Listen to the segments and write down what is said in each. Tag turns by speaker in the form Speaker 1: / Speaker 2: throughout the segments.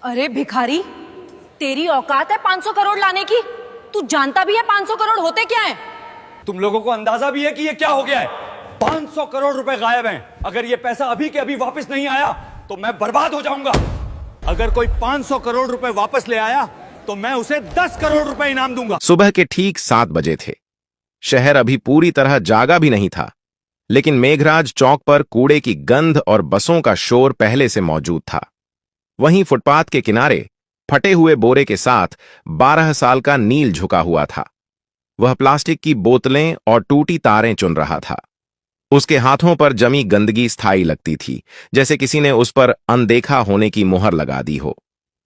Speaker 1: अरे भिखारी, तेरी औकात है 500 करोड़ लाने की? तू जानता भी है 500 करोड़ होते क्या है?
Speaker 2: तुम लोगों को अंदाजा भी है कि ये क्या हो गया है? 500 करोड़ रुपए गायब हैं। अगर ये पैसा अभी के अभी वापस नहीं आया तो मैं बर्बाद हो जाऊंगा। अगर कोई 500 करोड़ रुपए वापस ले आया तो मैं उसे 10 करोड़ रुपए इनाम दूंगा।
Speaker 3: सुबह के ठीक 7 बजे थे। शहर अभी पूरी तरह जागा भी नहीं था, लेकिन मेघराज चौक पर कूड़े की गंध और बसों का शोर पहले से मौजूद था। वहीं फुटपाथ के किनारे फटे हुए बोरे के साथ 12 साल का नील झुका हुआ था। वह प्लास्टिक की बोतलें और टूटी तारें चुन रहा था। उसके हाथों पर जमी गंदगी स्थायी लगती थी, जैसे किसी ने उस पर अनदेखा होने की मुहर लगा दी हो।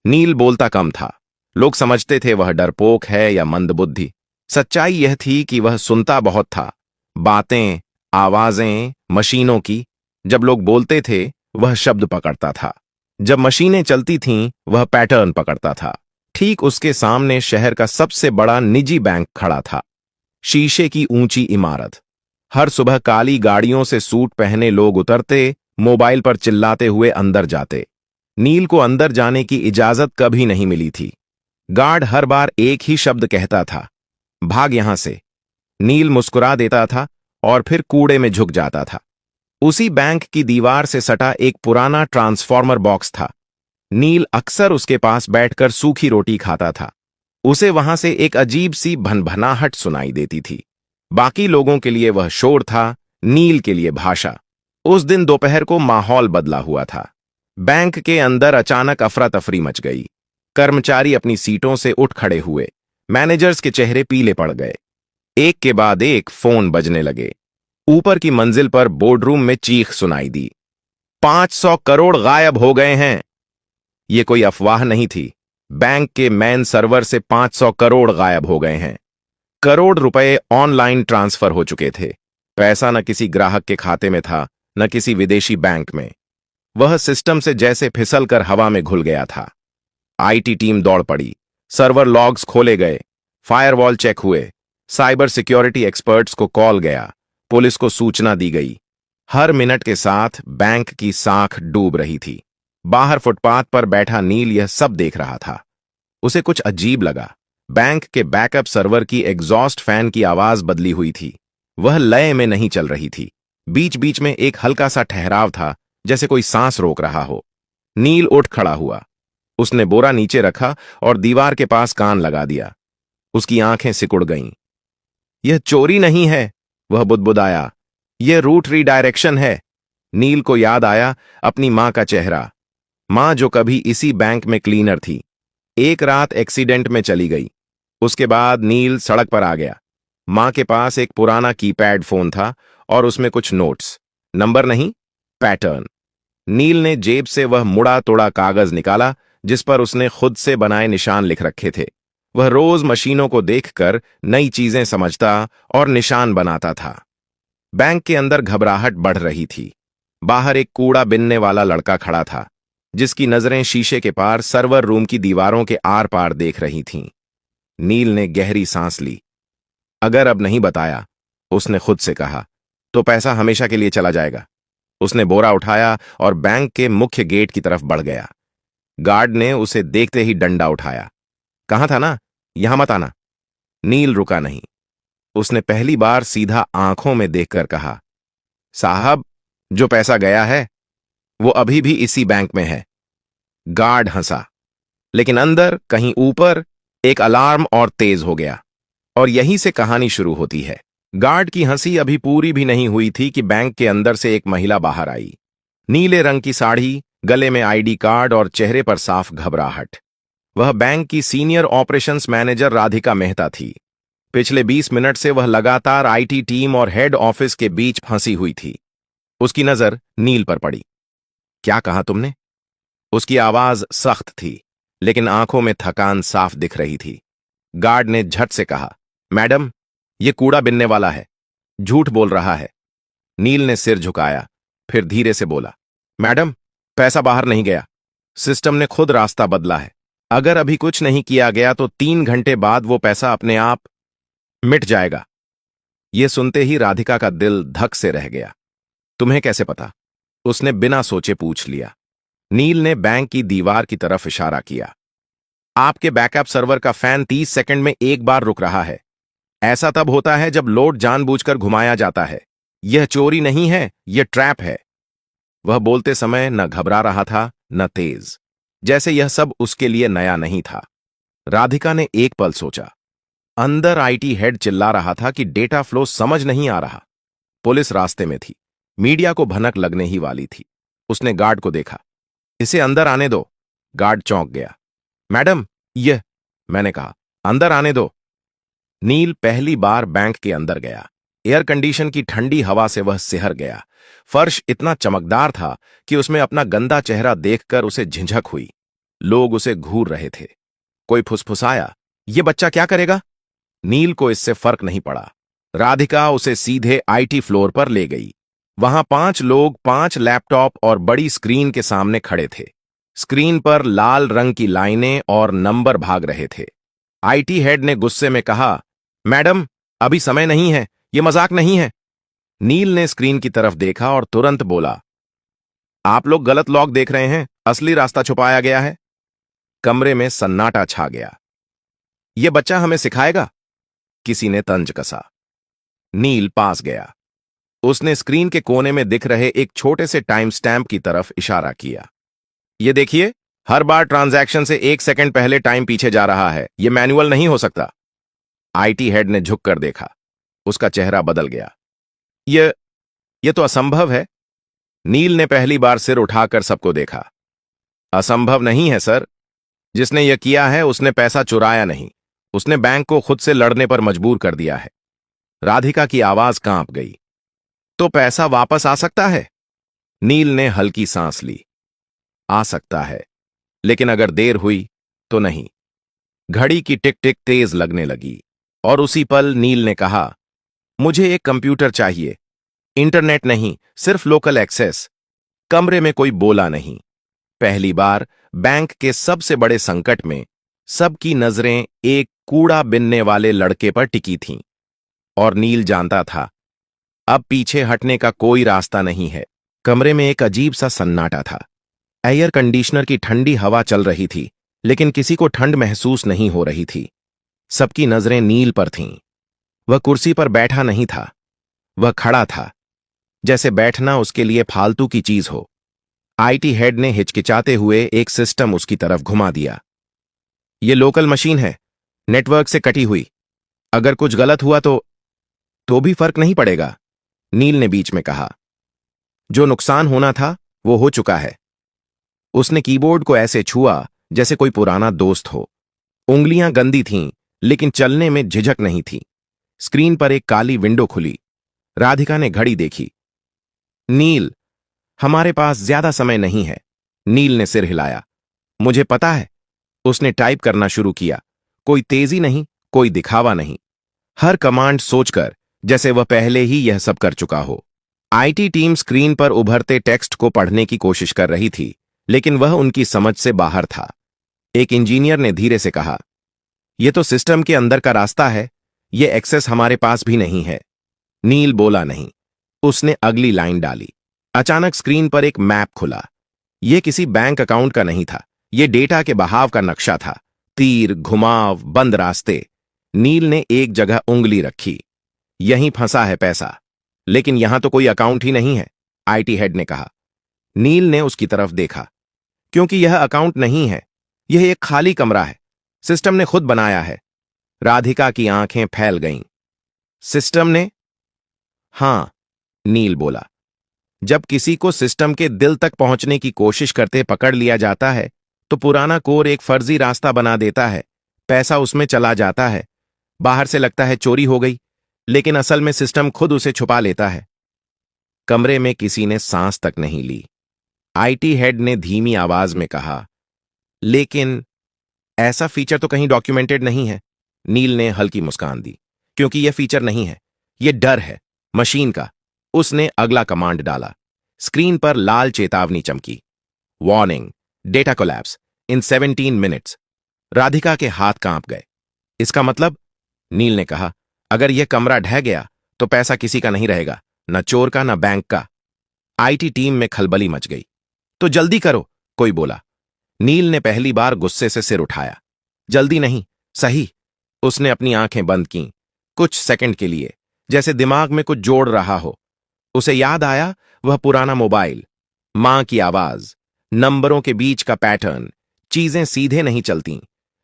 Speaker 3: नील बोलता कम था। लोग समझते थे वह डरपोक है या मंदबुद्धि। सच्चाई यह थी कि वह सुनता बहुत था। बातें, आवाजें, मशीनों की। जब लोग बोलते थे वह शब्द पकड़ता था। जब मशीनें चलती थीं वह पैटर्न पकड़ता था। ठीक उसके सामने शहर का सबसे बड़ा निजी बैंक खड़ा था। शीशे की ऊंची इमारत। हर सुबह काली गाड़ियों से सूट पहने लोग उतरते, मोबाइल पर चिल्लाते हुए अंदर जाते। नील को अंदर जाने की इजाजत कभी नहीं मिली थी। गार्ड हर बार एक ही शब्द कहता था, भाग यहां से। नील मुस्कुरा देता था और फिर कूड़े में झुक जाता था। उसी बैंक की दीवार से सटा एक पुराना ट्रांसफॉर्मर बॉक्स था। नील अक्सर उसके पास बैठकर सूखी रोटी खाता था। उसे वहां से एक अजीब सी भनभनाहट सुनाई देती थी। बाकी लोगों के लिए वह शोर था, नील के लिए भाषा। उस दिन दोपहर को माहौल बदला हुआ था। बैंक के अंदर अचानक अफरा तफरी मच गई। कर्मचारी अपनी सीटों से उठ खड़े हुए। मैनेजर्स के चेहरे पीले पड़ गए। एक के बाद एक फोन बजने लगे। ऊपर की मंजिल पर बोर्डरूम में चीख सुनाई दी, 500 करोड़ गायब हो गए हैं। यह कोई अफवाह नहीं थी। बैंक के मेन सर्वर से 500 करोड़ गायब हो गए हैं। करोड़ रुपए ऑनलाइन ट्रांसफर हो चुके थे। पैसा न किसी ग्राहक के खाते में था, न किसी विदेशी बैंक में। वह सिस्टम से जैसे फिसलकर हवा में घुल गया था। आईटी टीम दौड़ पड़ी। सर्वर लॉग्स खोले गए, फायरवॉल चेक हुए, साइबर सिक्योरिटी एक्सपर्ट्स को कॉल गया, पुलिस को सूचना दी गई। हर मिनट के साथ बैंक की साख डूब रही थी। बाहर फुटपाथ पर बैठा नील यह सब देख रहा था। उसे कुछ अजीब लगा। बैंक के बैकअप सर्वर की एग्जॉस्ट फैन की आवाज बदली हुई थी। वह लय में नहीं चल रही थी। बीच बीच में एक हल्का सा ठहराव था, जैसे कोई सांस रोक रहा हो। नील उठ खड़ा हुआ। उसने बोरा नीचे रखा और दीवार के पास कान लगा दिया। उसकी आंखें सिकुड़ गईं। यह चोरी नहीं है, वह बुदबुदाया। यह रूट रीडायरेक्शन है। नील को याद आया अपनी मां का चेहरा। मां जो कभी इसी बैंक में क्लीनर थी। एक रात एक्सीडेंट में चली गई। उसके बाद नील सड़क पर आ गया। मां के पास एक पुराना कीपैड फोन था और उसमें कुछ नोट्स। नंबर नहीं, पैटर्न। नील ने जेब से वह मुड़ा तोड़ा कागज निकाला जिस पर उसने खुद से बनाए निशान लिख रखे थे। वह रोज मशीनों को देखकर नई चीजें समझता और निशान बनाता था। बैंक के अंदर घबराहट बढ़ रही थी। बाहर एक कूड़ा बिनने वाला लड़का खड़ा था, जिसकी नजरें शीशे के पार सर्वर रूम की दीवारों के आर पार देख रही थीं। नील ने गहरी सांस ली। अगर अब नहीं बताया, उसने खुद से कहा, तो पैसा हमेशा के लिए चला जाएगा। उसने बोरा उठाया और बैंक के मुख्य गेट की तरफ बढ़ गया। गार्ड ने उसे देखते ही डंडा उठाया। कहा था ना, यहां मत आना। नील रुका नहीं। उसने पहली बार सीधा आंखों में देखकर कहा, साहब, जो पैसा गया है वो अभी भी इसी बैंक में है। गार्ड हंसा, लेकिन अंदर कहीं ऊपर एक अलार्म और तेज हो गया। और यहीं से कहानी शुरू होती है। गार्ड की हंसी अभी पूरी भी नहीं हुई थी कि बैंक के अंदर से एक महिला बाहर आई। नीले रंग की साड़ी, गले में आईडी कार्ड और चेहरे पर साफ घबराहट। वह बैंक की senior operations manager Radhika Mehta थी। पिछले 20 मिनट से वह लगातार आईटी टीम और हेड ऑफिस के बीच फंसी हुई थी। उसकी नजर नील पर पड़ी। क्या कहा तुमने? उसकी आवाज सख्त थी, लेकिन आंखों में थकान साफ दिख रही थी। गार्ड ने झट से कहा, मैडम, यह कूड़ा बिनने वाला है, झूठ बोल रहा है। नील ने सिर झुकाया, फिर धीरे से बोला, मैडम, पैसा बाहर नहीं गया। सिस्टम ने खुद रास्ता बदला है। अगर अभी कुछ नहीं किया गया तो 3 घंटे बाद वो पैसा अपने आप मिट जाएगा। यह सुनते ही राधिका का दिल धक से रह गया। तुम्हें कैसे पता? उसने बिना सोचे पूछ लिया। नील ने बैंक की दीवार की तरफ इशारा किया। आपके बैकअप सर्वर का फैन 30 सेकंड में एक बार रुक रहा है। ऐसा तब होता है जब लोड जानबूझकर घुमाया जाता है। यह चोरी नहीं है, यह ट्रैप है। वह बोलते समय न घबरा रहा था न तेज, जैसे यह सब उसके लिए नया नहीं था। राधिका ने एक पल सोचा। अंदर आईटी हेड चिल्ला रहा था कि डेटा फ्लो समझ नहीं आ रहा। पुलिस रास्ते में थी, मीडिया को भनक लगने ही वाली थी। उसने गार्ड को देखा। इसे अंदर आने दो। गार्ड चौंक गया। मैडम, यह, मैंने कहा, अंदर आने दो। नील पहली बार बैंक के अंदर गया। एयर कंडीशन की ठंडी हवा से वह सिहर गया। फर्श इतना चमकदार था कि उसमें अपना गंदा चेहरा देखकर उसे झिझक हुई। लोग उसे घूर रहे थे। कोई फुसफुसाया, ये बच्चा क्या करेगा? नील को इससे फर्क नहीं पड़ा। राधिका उसे सीधे आईटी फ्लोर पर ले गई। वहां 5 लोग 5 लैपटॉप और बड़ी स्क्रीन के सामने खड़े थे। स्क्रीन पर लाल रंग की लाइनें और नंबर भाग रहे थे। आईटी हेड ने गुस्से में कहा, मैडम, अभी समय नहीं है, यह मजाक नहीं है। नील ने स्क्रीन की तरफ देखा और तुरंत बोला, आप लोग गलत लॉक देख रहे हैं, असली रास्ता छुपाया गया है। कमरे में सन्नाटा छा गया। यह बच्चा हमें सिखाएगा? किसी ने तंज कसा। नील पास गया। उसने स्क्रीन के कोने में दिख रहे एक छोटे से टाइम स्टैम्प की तरफ इशारा किया। यह देखिए, हर बार ट्रांजैक्शन से 1 सेकंड पहले टाइम पीछे जा रहा है। यह मैनुअल नहीं हो सकता। आईटी हेड ने झुककर देखा। उसका चेहरा बदल गया। यह तो असंभव है। नील ने पहली बार सिर उठाकर सबको देखा। असंभव नहीं है सर। जिसने यह किया है उसने पैसा चुराया नहीं, उसने बैंक को खुद से लड़ने पर मजबूर कर दिया है। राधिका की आवाज कांप गई। तो पैसा वापस आ सकता है? नील ने हल्की सांस ली। आ सकता है, लेकिन अगर देर हुई तो नहीं। घड़ी की टिक टिक तेज लगने लगी और उसी पल नील ने कहा, मुझे एक कंप्यूटर चाहिए। इंटरनेट नहीं, सिर्फ लोकल एक्सेस। कमरे में कोई बोला नहीं। पहली बार बैंक के सबसे बड़े संकट में सबकी नजरें एक कूड़ा बिनने वाले लड़के पर टिकी थीं। और नील जानता था, अब पीछे हटने का कोई रास्ता नहीं है। कमरे में एक अजीब सा सन्नाटा था। एयर कंडीशनर की ठंडी हवा चल रही थी, लेकिन किसी को ठंड महसूस नहीं हो रही थी। सबकी नजरें नील पर थीं। वह कुर्सी पर बैठा नहीं था, वह खड़ा था, जैसे बैठना उसके लिए फालतू की चीज हो। आईटी हेड ने हिचकिचाते हुए एक सिस्टम उसकी तरफ घुमा दिया। यह लोकल मशीन है, नेटवर्क से कटी हुई। अगर कुछ गलत हुआ तो भी फर्क नहीं पड़ेगा, नील ने बीच में कहा। जो नुकसान होना था वो हो चुका है। उसने कीबोर्ड को ऐसे छुआ जैसे कोई पुराना दोस्त हो। उंगलियां गंदी थीं, लेकिन चलने में झिझक नहीं थी। स्क्रीन पर एक काली विंडो खुली। राधिका ने घड़ी देखी। नील, हमारे पास ज्यादा समय नहीं है। नील ने सिर हिलाया। मुझे पता है। उसने टाइप करना शुरू किया। कोई तेजी नहीं, कोई दिखावा नहीं। हर कमांड सोचकर, जैसे वह पहले ही यह सब कर चुका हो। आईटी टीम स्क्रीन पर उभरते टेक्स्ट को पढ़ने की कोशिश कर रही थी, लेकिन वह उनकी समझ से बाहर था। एक इंजीनियर ने धीरे से कहा, यह तो सिस्टम के अंदर का रास्ता है, यह एक्सेस हमारे पास भी नहीं है। नील बोला नहीं। उसने अगली लाइन डाली। अचानक स्क्रीन पर एक मैप खुला। यह किसी बैंक अकाउंट का नहीं था, यह डेटा के बहाव का नक्शा था। तीर, घुमाव, बंद रास्ते। नील ने एक जगह उंगली रखी। यहीं फंसा है पैसा। लेकिन यहां तो कोई अकाउंट ही नहीं है, आईटी हेड ने कहा। नील ने उसकी तरफ देखा। क्योंकि यह अकाउंट नहीं है, यह एक खाली कमरा है। सिस्टम ने खुद बनाया है। राधिका की आंखें फैल गईं। सिस्टम ने? हां, नील बोला। जब किसी को सिस्टम के दिल तक पहुंचने की कोशिश करते पकड़ लिया जाता है, तो पुराना कोर एक फर्जी रास्ता बना देता है। पैसा उसमें चला जाता है। बाहर से लगता है चोरी हो गई, लेकिन असल में सिस्टम खुद उसे छुपा लेता है। कमरे में किसी ने सांस तक नहीं ली। आईटी हेड ने धीमी आवाज में कहा, लेकिन ऐसा फीचर तो कहीं डॉक्यूमेंटेड नहीं है। नील ने हल्की मुस्कान दी। क्योंकि यह फीचर नहीं है, यह डर है मशीन का। उसने अगला कमांड डाला। स्क्रीन पर लाल चेतावनी चमकी। वार्निंग, डेटा कोलैप्स इन 17 मिनट्स। राधिका के हाथ कांप गए। इसका मतलब? नील ने कहा, अगर यह कमरा ढह गया तो पैसा किसी का नहीं रहेगा, न चोर का न बैंक का। आईटी टीम में खलबली मच गई। तो जल्दी करो, कोई बोला। नील ने पहली बार गुस्से से सिर उठाया। जल्दी नहीं, सही। उसने अपनी आंखें बंद कीं, कुछ सेकंड के लिए, जैसे दिमाग में कुछ जोड़ रहा हो। उसे याद आया वह पुराना मोबाइल, मां की आवाज, नंबरों के बीच का पैटर्न। चीजें सीधे नहीं चलती,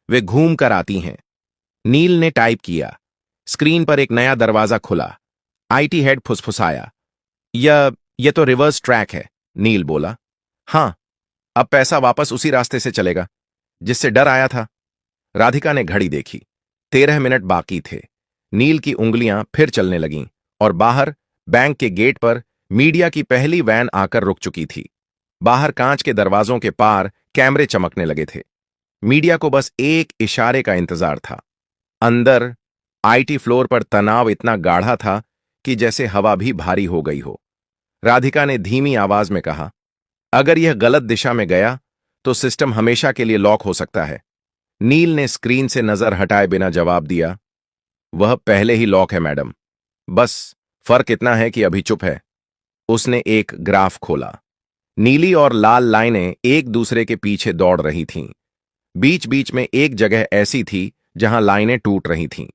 Speaker 3: वे घूम कर आती हैं। नील ने टाइप किया। स्क्रीन पर एक नया दरवाजा खुला। आईटी हेड फुसफुसाया। यह तो रिवर्स ट्रैक है, नील बोला। हां, अब पैसा वापस उसी रास्ते से चलेगा जिससे डर आया था। राधिका ने घड़ी देखी। 13 मिनट बाकी थे। नील की उंगलियां फिर चलने लगीं और बाहर बैंक के गेट पर मीडिया की पहली वैन आकर रुक चुकी थी। बाहर कांच के दरवाजों के पार कैमरे चमकने लगे थे। मीडिया को बस एक इशारे का इंतजार था। अंदर आईटी फ्लोर पर तनाव इतना गाढ़ा था कि जैसे हवा भी भारी हो गई हो। राधिका ने धीमी आवाज में कहा, अगर यह गलत दिशा में गया तो सिस्टम हमेशा के लिए लॉक हो सकता है। नील ने स्क्रीन से नजर हटाए बिना जवाब दिया, वह पहले ही लॉक है मैडम, बस फर्क इतना है कि अभी चुप है। उसने एक ग्राफ खोला। नीली और लाल लाइनें एक दूसरे के पीछे दौड़ रही थीं। बीच बीच में एक जगह ऐसी थी जहां लाइनें टूट रही थीं।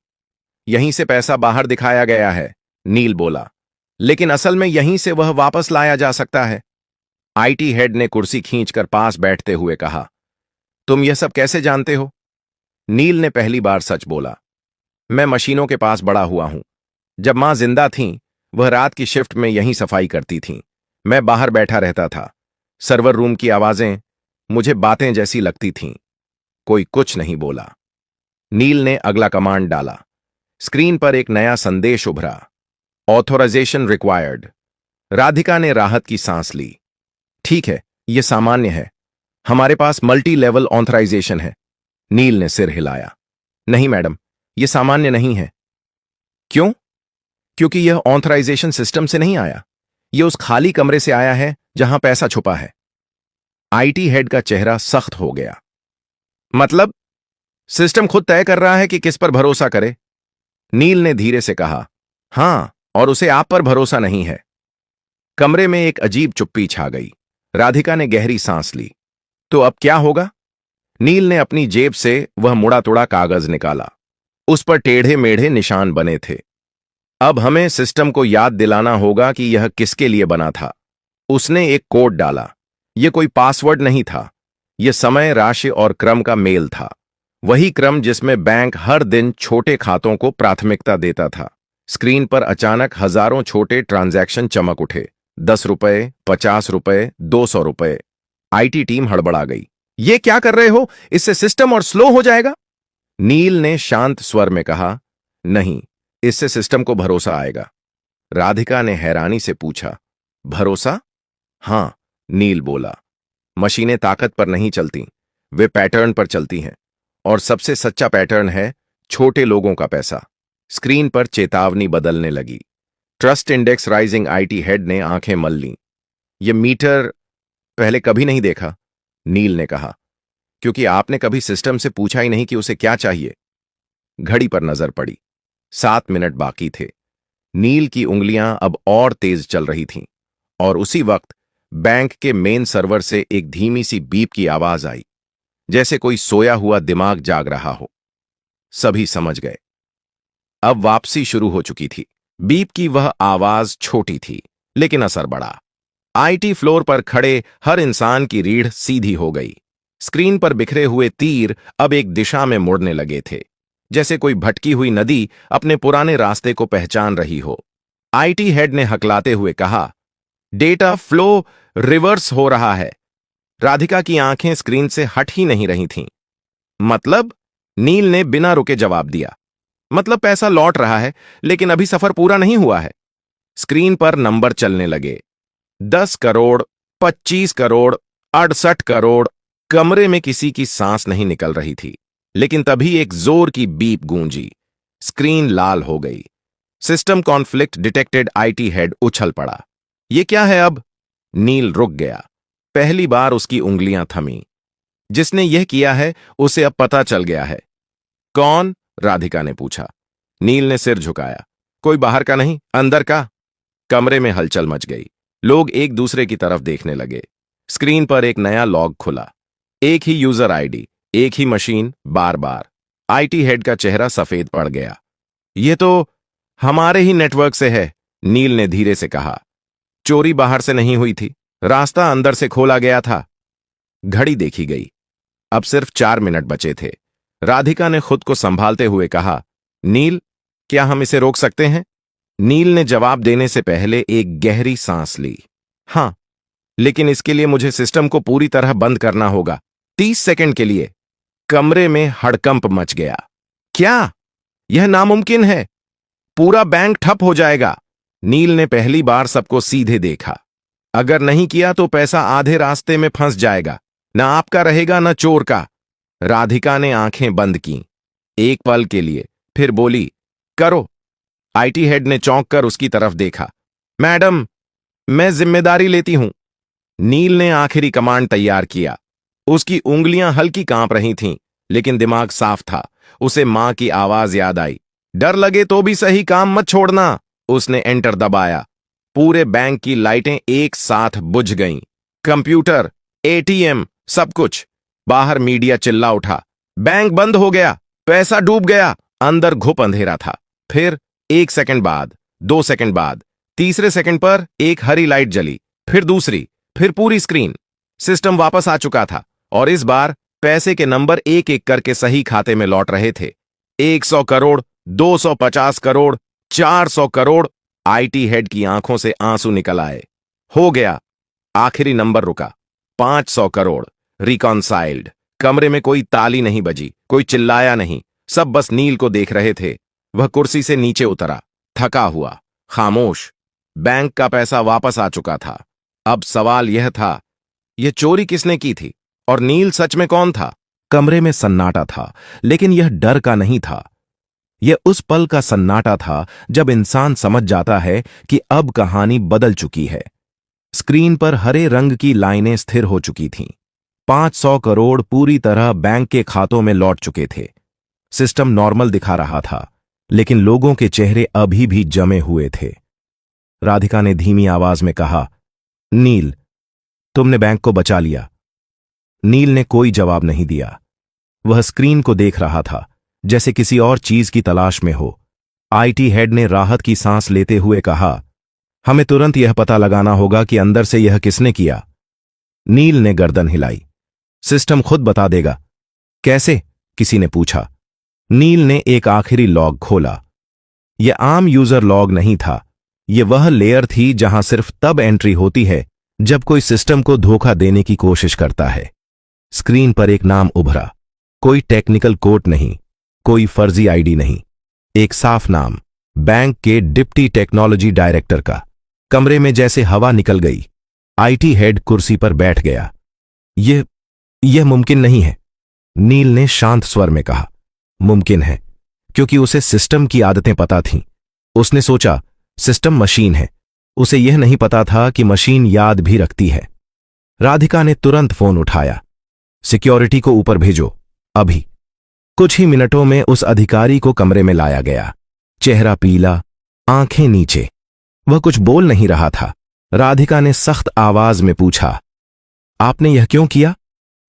Speaker 3: यहीं से पैसा बाहर दिखाया गया है, नील बोला, लेकिन असल में यहीं से वह वापस लाया जा सकता है। आईटी हेड ने कुर्सी खींचकर पास बैठते हुए कहा, तुम यह सब कैसे जानते हो? नील ने पहली बार सच बोला, मैं मशीनों के पास बड़ा हुआ हूं। जब मां जिंदा थीं, वह रात की शिफ्ट में यहीं सफाई करती थीं। मैं बाहर बैठा रहता था। सर्वर रूम की आवाजें मुझे बातें जैसी लगती थीं। कोई कुछ नहीं बोला। नील ने अगला कमांड डाला। स्क्रीन पर एक नया संदेश उभरा, ऑथोराइजेशन रिक्वायर्ड। राधिका ने राहत की सांस ली। ठीक है, यह सामान्य है, हमारे पास मल्टी लेवल ऑथराइजेशन है। नील ने सिर हिलाया। नहीं मैडम, यह सामान्य नहीं है। क्यों? क्योंकि यह ऑथराइजेशन सिस्टम से नहीं आया, यह उस खाली कमरे से आया है जहां पैसा छुपा है। आईटी हेड का चेहरा सख्त हो गया। मतलब सिस्टम खुद तय कर रहा है कि किस पर भरोसा करे? नील ने धीरे से कहा, हां, और उसे आप पर भरोसा नहीं है। कमरे में एक अजीब चुप्पी छा गई। राधिका ने गहरी सांस ली। तो अब क्या होगा? नील ने अपनी जेब से वह मुड़ा तुड़ा कागज निकाला। उस पर टेढ़े मेढ़े निशान बने थे। अब हमें सिस्टम को याद दिलाना होगा कि यह किसके लिए बना था। उसने एक कोड डाला। यह कोई पासवर्ड नहीं था, यह समय, राशि और क्रम का मेल था। वही क्रम जिसमें बैंक हर दिन छोटे खातों को प्राथमिकता देता था। स्क्रीन पर अचानक हजारों छोटे ट्रांजैक्शन चमक उठे। 10 रुपए, 50 रुपए, 200 रुपए। आईटी टीम हड़बड़ा गई। ये क्या कर रहे हो? इससे सिस्टम और स्लो हो जाएगा। नील ने शांत स्वर में कहा, नहीं, इससे सिस्टम को भरोसा आएगा। राधिका ने हैरानी से पूछा, भरोसा? हां, नील बोला। मशीनें ताकत पर नहीं चलती, वे पैटर्न पर चलती हैं, और सबसे सच्चा पैटर्न है छोटे लोगों का पैसा। स्क्रीन पर चेतावनी बदलने लगी। Trust index rising. IT head ने आंखें मल लीं। यह मीटर पहले कभी नहीं देखा, नील ने कहा, क्योंकि आपने कभी सिस्टम से पूछा ही नहीं कि उसे क्या चाहिए। घड़ी पर नजर पड़ी। 7 मिनट बाकी थे। नील की उंगलियां अब और तेज चल रही थीं, और उसी वक्त बैंक के मेन सर्वर से एक धीमी सी बीप की आवाज आई, जैसे कोई सोया हुआ दिमाग जाग रहा हो। सभी समझ गए, अब वापसी शुरू हो चुकी थी। बीप की वह आवाज छोटी थी, लेकिन असर बड़ा। आईटी फ्लोर पर खड़े हर इंसान की रीढ़ सीधी हो गई। स्क्रीन पर बिखरे हुए तीर अब एक दिशा में मुड़ने लगे थे, जैसे कोई भटकी हुई नदी अपने पुराने रास्ते को पहचान रही हो। आईटी हेड ने हकलाते हुए कहा, डेटा फ्लो रिवर्स हो रहा है। राधिका की आंखें स्क्रीन से हट ही नहीं रही थीं। मतलब? नील ने बिना रुके जवाब दिया, मतलब पैसा लौट रहा है, लेकिन अभी सफर पूरा नहीं हुआ है। स्क्रीन पर नंबर चलने लगे। 10 करोड़, 25 करोड़, 68 करोड़। कमरे में किसी की सांस नहीं निकल रही थी, लेकिन तभी एक जोर की बीप गूंजी। स्क्रीन लाल हो गई। System conflict detected. IT head उछल पड़ा। यह क्या है अब? नील रुक गया। पहली बार उसकी उंगलियां थमी। जिसने यह किया है उसे अब पता चल गया है। कौन? राधिका ने पूछा। नील ने सिर झुकाया। कोई बाहर का नहीं, अंदर का। कमरे में हलचल मच गई। लोग एक दूसरे की तरफ देखने लगे। स्क्रीन पर एक नया लॉग खुला। एक ही यूजर आईडी, एक ही मशीन, बार बार। आईटी हेड का चेहरा सफेद पड़ गया। ये तो हमारे ही नेटवर्क से है, नील ने धीरे से कहा। चोरी बाहर से नहीं हुई थी, रास्ता अंदर से खोला गया था। घड़ी देखी गई। अब सिर्फ 4 मिनट बचे थे। राधिका ने खुद को संभालते हुए कहा, नील, क्या हम इसे रोक सकते हैं? नील ने जवाब देने से पहले एक गहरी सांस ली। हां, लेकिन इसके लिए मुझे सिस्टम को पूरी तरह बंद करना होगा, 30 सेकंड के लिए। कमरे में हड़कंप मच गया। क्या? यह नामुमकिन है। पूरा बैंक ठप हो जाएगा। नील ने पहली बार सबको सीधे देखा। अगर नहीं किया तो पैसा आधे रास्ते में फंस जाएगा, ना आपका रहेगा ना चोर का। राधिका ने आंखें बंद की एक पल के लिए, फिर बोली, करो। आईटी हेड ने चौंक कर उसकी तरफ देखा। मैडम, मैं जिम्मेदारी लेती हूं। नील ने आखिरी कमांड तैयार किया। उसकी उंगलियां हल्की कांप रही थीं, लेकिन दिमाग साफ था। उसे मां की आवाज याद आई, डर लगे तो भी सही काम मत छोड़ना। उसने एंटर दबाया। पूरे बैंक की लाइटें एक साथ बुझ गईं। कंप्यूटर, एटीएम, सब कुछ। बाहर मीडिया चिल्ला उठा, बैंक बंद हो गया, पैसा डूब गया। अंदर घुप अंधेरा था। फिर 1 सेकंड बाद, 2 सेकंड बाद, तीसरे सेकंड पर एक हरी लाइट जली, फिर दूसरी, फिर पूरी स्क्रीन। सिस्टम वापस आ चुका था और इस बार पैसे के नंबर एक एक करके सही खाते में लौट रहे थे। 100 करोड़, 250 करोड़, 400 करोड़। आईटी हेड की आंखों से आंसू निकल आए। हो गया। आखिरी नंबर रुका, 500 करोड़। रिकॉन्साइल्ड। कमरे में कोई ताली नहीं बजी, कोई चिल्लाया नहीं। सब बस नील को देख रहे थे। वह कुर्सी से नीचे उतरा, थका हुआ, खामोश। बैंक का पैसा वापस आ चुका था। अब सवाल यह था, यह चोरी किसने की थी और नील सच में कौन था? कमरे में सन्नाटा था, लेकिन यह डर का नहीं था। यह उस पल का सन्नाटा था जब इंसान समझ जाता है कि अब कहानी बदल चुकी है। स्क्रीन पर हरे रंग की लाइनें स्थिर हो चुकी थीं। 500 करोड़ पूरी तरह बैंक के खातों में लौट चुके थे। सिस्टम नॉर्मल दिखा रहा था, लेकिन लोगों के चेहरे अभी भी जमे हुए थे। राधिका ने धीमी आवाज में कहा, नील, तुमने बैंक को बचा लिया। नील ने कोई जवाब नहीं दिया। वह स्क्रीन को देख रहा था, जैसे किसी और चीज की तलाश में हो। आईटी हेड ने राहत की सांस लेते हुए कहा, हमें तुरंत यह पता लगाना होगा कि अंदर से यह किसने किया। नील ने गर्दन हिलाई। सिस्टम खुद बता देगा। कैसे? किसी ने पूछा। नील ने एक आखिरी लॉग खोला। यह आम यूजर लॉग नहीं था। यह वह लेयर थी जहां सिर्फ तब एंट्री होती है जब कोई सिस्टम को धोखा देने की कोशिश करता है। स्क्रीन पर एक नाम उभरा। कोई टेक्निकल कोड नहीं, कोई फर्जी आईडी नहीं, एक साफ नाम, बैंक के डिप्टी टेक्नोलॉजी डायरेक्टर का। कमरे में जैसे हवा निकल गई। आईटी हेड कुर्सी पर बैठ गया। यह मुमकिन नहीं है, नील ने शांत स्वर में कहा। मुमकिन है, क्योंकि उसे सिस्टम की आदतें पता थीं। उसने सोचा, सिस्टम मशीन है। उसे यह नहीं पता था कि मशीन याद भी रखती है। राधिका ने तुरंत फोन उठाया। सिक्योरिटी को ऊपर भेजो, अभी। कुछ ही मिनटों में उस अधिकारी को कमरे में लाया गया। चेहरा पीला, आंखें नीचे। वह कुछ बोल नहीं रहा था। राधिका ने सख्त आवाज में पूछा, आपने यह क्यों किया?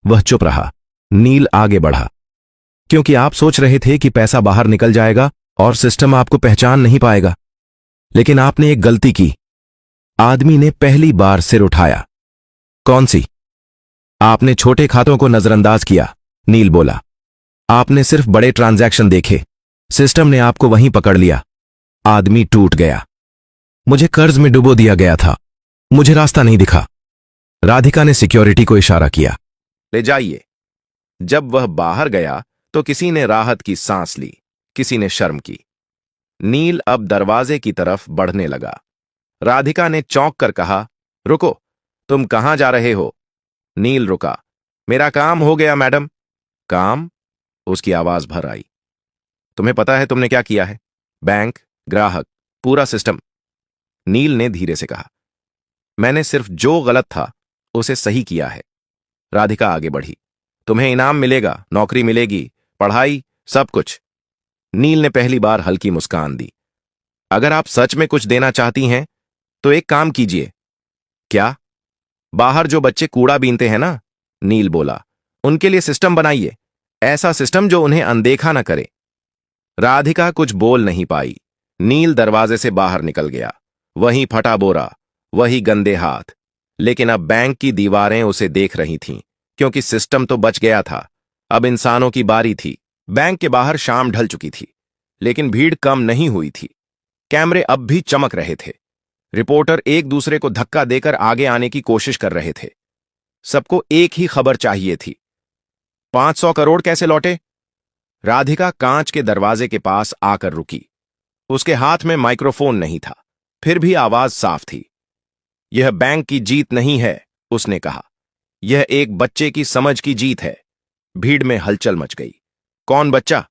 Speaker 3: वह चुप रहा। नील आगे बढ़ा। क्योंकि आप सोच रहे थे कि पैसा बाहर निकल जाएगा और सिस्टम आपको पहचान नहीं पाएगा। लेकिन आपने एक गलती की। आदमी ने पहली बार सिर उठाया। कौन सी? आपने छोटे खातों को नजरअंदाज किया, नील बोला। आपने सिर्फ बड़े ट्रांजैक्शन देखे। सिस्टम ने आपको वहीं पकड़ लिया। आदमी टूट गया। मुझे कर्ज में डुबो दिया गया था। मुझे रास्ता नहीं दिखा। राधिका ने सिक्योरिटी को इशारा किया, ले जाइए। जब वह बाहर गया तो किसी ने राहत की सांस ली, किसी ने शर्म की। नील अब दरवाजे की तरफ बढ़ने लगा। राधिका ने चौंक कर कहा, रुको, तुम कहां जा रहे हो? नील रुका। मेरा काम हो गया मैडम। काम? उसकी आवाज भर आई। तुम्हें पता है तुमने क्या किया है? बैंक, ग्राहक, पूरा सिस्टम। नील ने धीरे से कहा, मैंने सिर्फ जो गलत था उसे सही किया है। राधिका आगे बढ़ी। तुम्हें इनाम मिलेगा, नौकरी मिलेगी, पढ़ाई, सब कुछ। नील ने पहली बार हल्की मुस्कान दी। अगर आप सच में कुछ देना चाहती हैं तो एक काम कीजिए। क्या? बाहर जो बच्चे कूड़ा बीनते हैं ना, नील बोला, उनके लिए सिस्टम बनाइए, ऐसा सिस्टम जो उन्हें अनदेखा न करे। राधिका कुछ बोल नहीं पाई। नील दरवाजे से बाहर निकल गया। वही फटा बोरा, वही गंदे हाथ। लेकिन अब बैंक की दीवारें उसे देख रही थीं, क्योंकि सिस्टम तो बच गया था। अब इंसानों की बारी थी। बैंक के बाहर शाम ढल चुकी थी, लेकिन भीड़ कम नहीं हुई थी। कैमरे अब भी चमक रहे थे। रिपोर्टर एक दूसरे को धक्का देकर आगे आने की कोशिश कर रहे थे। सबको एक ही खबर चाहिए थी। 500 करोड़ कैसे लौटे? राधिका कांच के दरवाजे के पास आकर रुकी। उसके हाथ में माइक्रोफोन नहीं था, फिर भी आवाज साफ थी। यह बैंक की जीत नहीं है, उसने कहा। यह एक बच्चे की समझ की जीत है। भीड़ में हलचल मच गई। कौन बच्चा?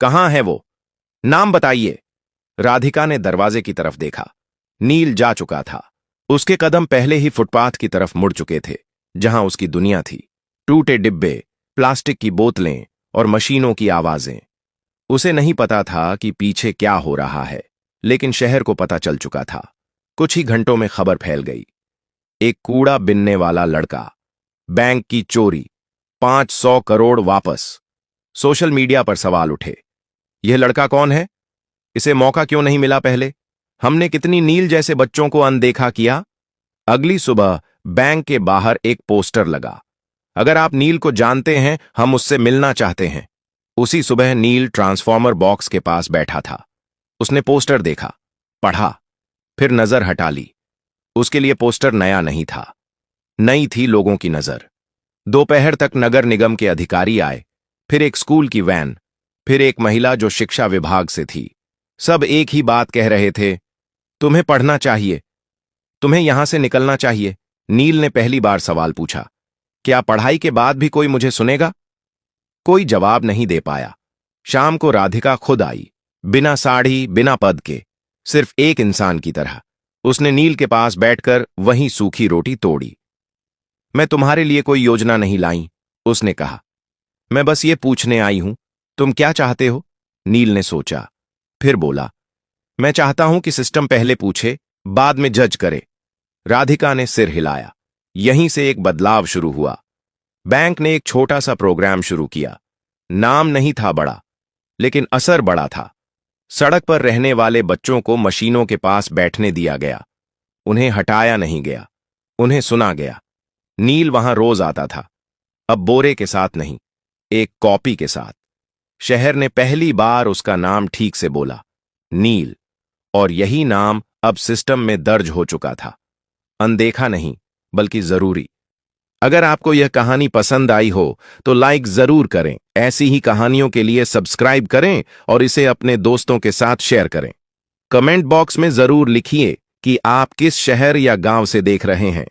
Speaker 3: कहां है वो? नाम बताइए। राधिका ने दरवाजे की तरफ देखा। नील जा चुका था। उसके कदम पहले ही फुटपाथ की तरफ मुड़ चुके थे, जहां उसकी दुनिया थी। टूटे डिब्बे, प्लास्टिक की बोतलें और मशीनों की आवाजें। उसे नहीं पता था कि पीछे क्या हो रहा है, लेकिन शहर को पता चल चुका था। कुछ ही घंटों में खबर फैल गई। एक कूड़ा बिनने वाला लड़का, बैंक की चोरी, 500 करोड़ वापस। सोशल मीडिया पर सवाल उठे। यह लड़का कौन है? इसे मौका क्यों नहीं मिला पहले? हमने कितनी नील जैसे बच्चों को अनदेखा किया। अगली सुबह बैंक के बाहर एक पोस्टर लगा। अगर आप नील को जानते हैं, हम उससे मिलना चाहते हैं। उसी सुबह नील ट्रांसफॉर्मर बॉक्स के पास बैठा था। उसने पोस्टर देखा, पढ़ा, फिर नजर हटा ली। उसके लिए पोस्टर नया नहीं था, नई थी लोगों की नजर। दोपहर तक नगर निगम के अधिकारी आए, फिर एक स्कूल की वैन, फिर एक महिला जो शिक्षा विभाग से थी। सब एक ही बात कह रहे थे, तुम्हें पढ़ना चाहिए, तुम्हें यहां से निकलना चाहिए। नील ने पहली बार सवाल पूछा, क्या पढ़ाई के बाद भी कोई मुझे सुनेगा? कोई जवाब नहीं दे पाया। शाम को राधिका खुद आई, बिना साड़ी, बिना पद के, सिर्फ एक इंसान की तरह। उसने नील के पास बैठकर वहीं सूखी रोटी तोड़ी। मैं तुम्हारे लिए कोई योजना नहीं लाई, उसने कहा। मैं बस ये पूछने आई हूं, तुम क्या चाहते हो? नील ने सोचा, फिर बोला, मैं चाहता हूं कि सिस्टम पहले पूछे, बाद में जज करे। राधिका ने सिर हिलाया। यहीं से एक बदलाव शुरू हुआ। बैंक ने एक छोटा सा प्रोग्राम शुरू किया। नाम नहीं था बड़ा, लेकिन असर बड़ा था। सड़क पर रहने वाले बच्चों को मशीनों के पास बैठने दिया गया। उन्हें हटाया नहीं गया, उन्हें सुना गया। नील वहां रोज आता था, अब बोरे के साथ नहीं, एक कॉपी के साथ। शहर ने पहली बार उसका नाम ठीक से बोला, नील। और यही नाम अब सिस्टम में दर्ज हो चुका था। अनदेखा नहीं, बल्कि जरूरी। अगर आपको यह कहानी पसंद आई हो तो लाइक जरूर करें। ऐसी ही कहानियों के लिए सब्सक्राइब करें और इसे अपने दोस्तों के साथ शेयर करें। कमेंट बॉक्स में जरूर लिखिए कि आप किस शहर या गांव से देख रहे हैं।